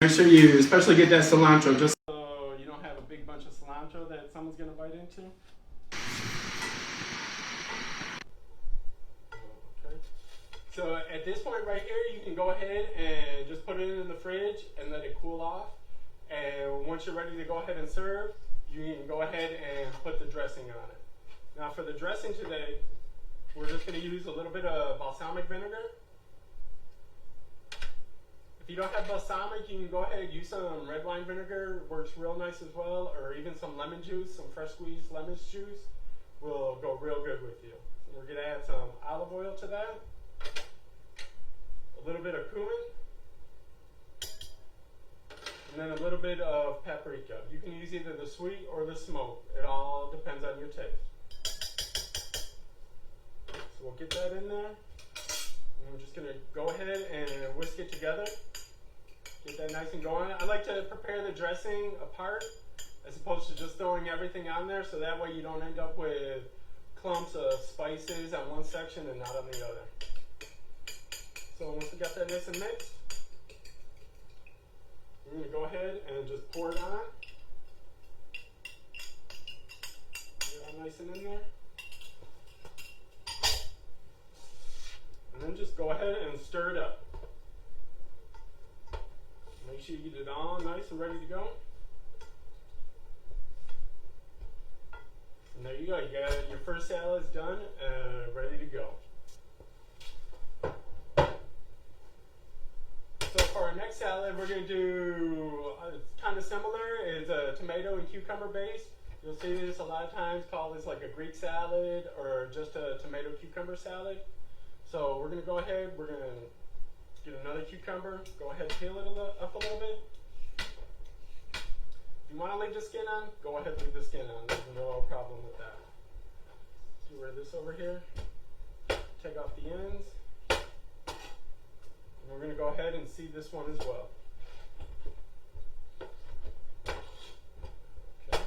Make sure you especially get that cilantro just so you don't have a big bunch of cilantro that someone's going to bite into. Okay. So at this point right here, you can go ahead and just put it in the fridge and let it cool off. And once you're ready to go ahead and serve, you can go ahead and put the dressing on it. Now for the dressing today, we're just going to use a little bit of balsamic vinegar. If you don't have balsamic, you can go ahead and use some red wine vinegar. It works real nice as well, or even some lemon juice, some fresh squeezed lemon juice will go real good with you. We're going to add some olive oil to that, a little bit of cumin, and then a little bit of paprika. You can use either the sweet or the smoked. It all depends on your taste. So we'll get that in there. And we're just going to go ahead and whisk it together. Get that nice and going. I like to prepare the dressing apart as opposed to just throwing everything on there, so that way you don't end up with clumps of spices on one section and not on the other. So once we got that nice and mixed, we're going to go ahead and just pour it on. Get it all nice and in there. And then just go ahead and stir it up. Make sure you get it all nice and ready to go. And there you go. You got your first salad's done and ready to go. So for our next salad, we're going to do kind of similar. It's a tomato and cucumber base. You'll see this a lot of times called this like a Greek salad or just a tomato cucumber salad. So we're going to go ahead, we're going to get another cucumber, go ahead and peel it up a little bit. If you want to leave the skin on, go ahead and leave the skin on. There's no problem with that. Get rid of this over here. Take off the ends. And we're going to go ahead and seed this one as well. Okay.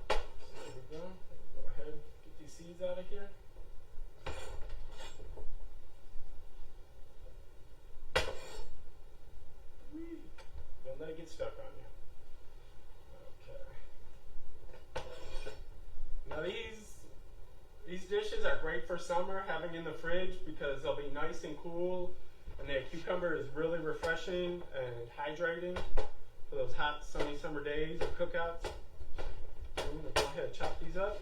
So there we go. Go ahead, get these seeds out of here. Don't let it get stuck on you. Okay. Now these dishes are great for summer, having in the fridge, because they'll be nice and cool, and the cucumber is really refreshing and hydrating for those hot, sunny summer days or cookouts. I'm going to go ahead and chop these up.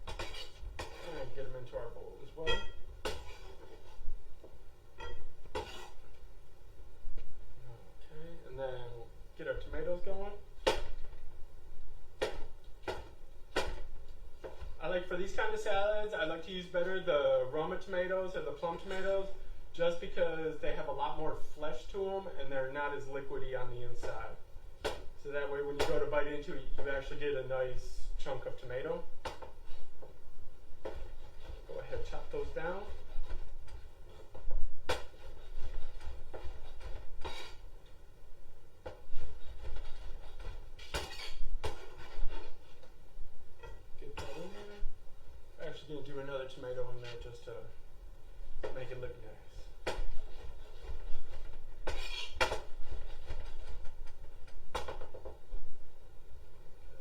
And get them into our bowl as well. And then get our tomatoes going. I like, for these kind of salads, I like to use better the Roma tomatoes or the plum tomatoes, just because they have a lot more flesh to them and they're not as liquidy on the inside. So that way when you go to bite into it, you actually get a nice chunk of tomato. Go ahead and chop those down. Going to do another tomato in there just to make it look nice.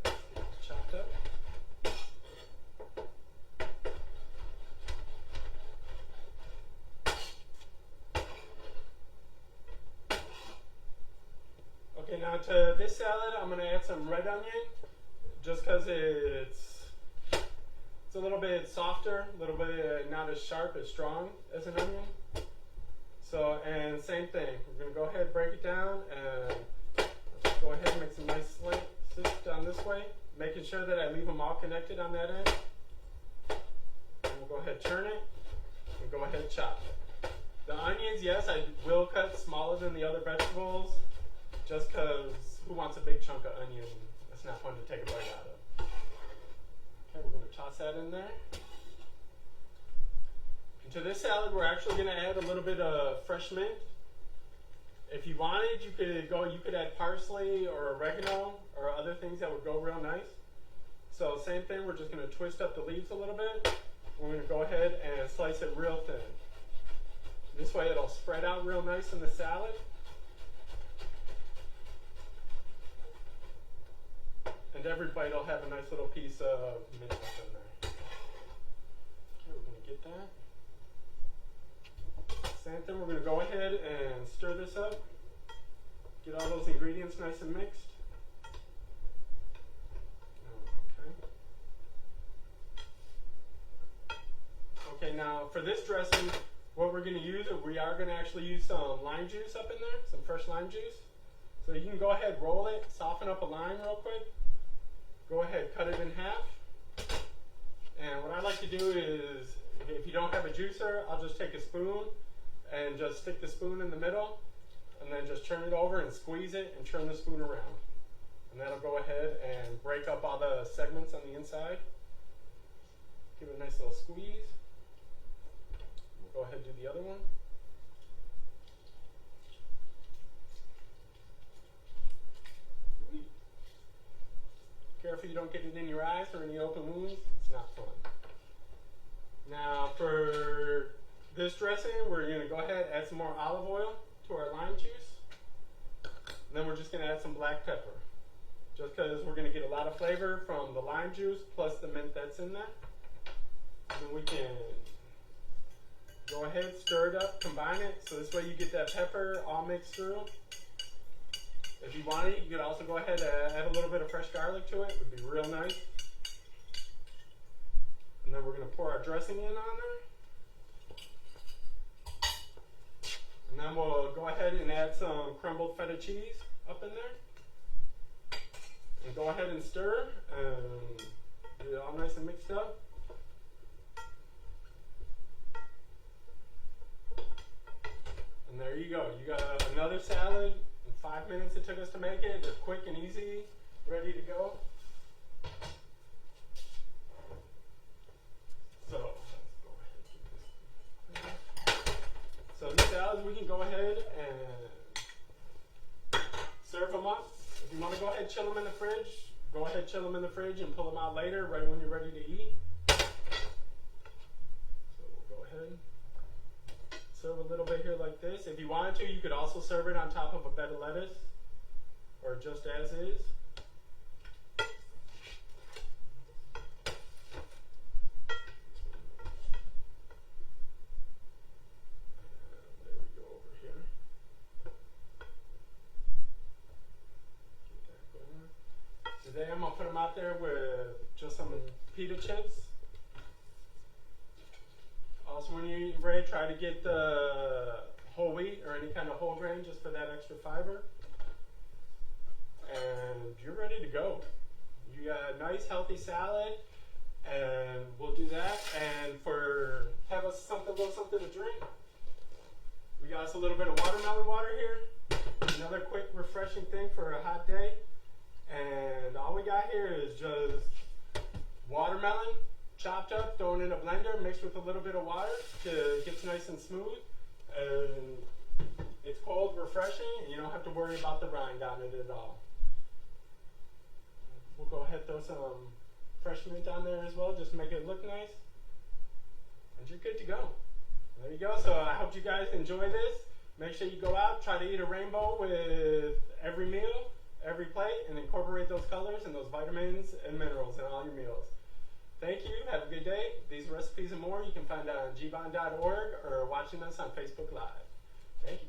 Okay, chopped up. Okay, now to this salad, I'm going to add some red onion, just because it's a little bit softer, a little bit not as sharp, as strong as an onion. So, and same thing. We're going to go ahead and break it down and go ahead and make some nice slices down this way, making sure that I leave them all connected on that end. And we'll go ahead and churn it and go ahead and chop it. The onions, yes, I will cut smaller than the other vegetables, just because who wants a big chunk of onion? That's not fun to take a bite out of. Okay, we're going to toss that in there. And to this salad, we're actually going to add a little bit of fresh mint. If you wanted, you could add parsley or oregano or other things that would go real nice. So same thing, we're just going to twist up the leaves a little bit. We're going to go ahead and slice it real thin. This way it'll spread out real nice in the salad. And every bite will have a nice little piece of mint up in there. Okay, we're going to get that. Same thing, we're going to go ahead and stir this up. Get all those ingredients nice and mixed. Okay, now for this dressing, what we're going to use is we are going to actually use some lime juice up in there, some fresh lime juice. So you can go ahead, roll it, soften up a lime real quick. Go ahead, cut it in half. And what I like to do is, if you don't have a juicer, I'll just take a spoon and just stick the spoon in the middle and then just turn it over and squeeze it and turn the spoon around. And that'll go ahead and break up all the segments on the inside. Give it a nice little squeeze. We'll go ahead and do the other one. Careful you don't get it in your eyes or any open wounds. It's not fun. Now for this dressing, we're going to go ahead and add some more olive oil to our lime juice. And then we're just going to add some black pepper. Just because we're going to get a lot of flavor from the lime juice plus the mint that's in there. And then we can go ahead, stir it up, combine it. So this way you get that pepper all mixed through. If you want it, you could also go ahead and add a little bit of fresh garlic to it. It would be real nice. And then we're going to pour our dressing in on there. And then we'll go ahead and add some crumbled feta cheese up in there. And go ahead and stir and get it all nice and mixed up. And there you go. You got another salad. 5 minutes it took us to make it. It's quick and easy, ready to go. So let's go ahead and get this. So these salads, we can go ahead and serve them up. If you want to go ahead and chill them in the fridge, go ahead, chill them in the fridge and pull them out later, right when you're ready to eat. So we'll go ahead. Serve a little bit here like this. If you wanted to, you could also serve it on top of a bed of lettuce or just as is. There we go over here. Get that going. Today I'm going to put them out there with just some pita chips. Also, when you eat bread, try to get the whole wheat or any kind of whole grain just for that extra fiber. And you're ready to go. You got a nice healthy salad, and we'll do that. And have us something to drink. We got us a little bit of watermelon water here. Another quick, refreshing thing for a hot day. And all we got here is just watermelon. Chopped up, thrown in a blender, mixed with a little bit of water to it gets nice and smooth. And it's cold, refreshing, and you don't have to worry about the rind on it at all. We'll go ahead and throw some fresh mint on there as well, just to make it look nice. And you're good to go. There you go. So I hope you guys enjoy this. Make sure you go out, try to eat a rainbow with every meal, every plate, and incorporate those colors and those vitamins and minerals in all your meals. Thank you. Have a good day. These recipes and more you can find on gbond.org or watching us on Facebook Live. Thank you.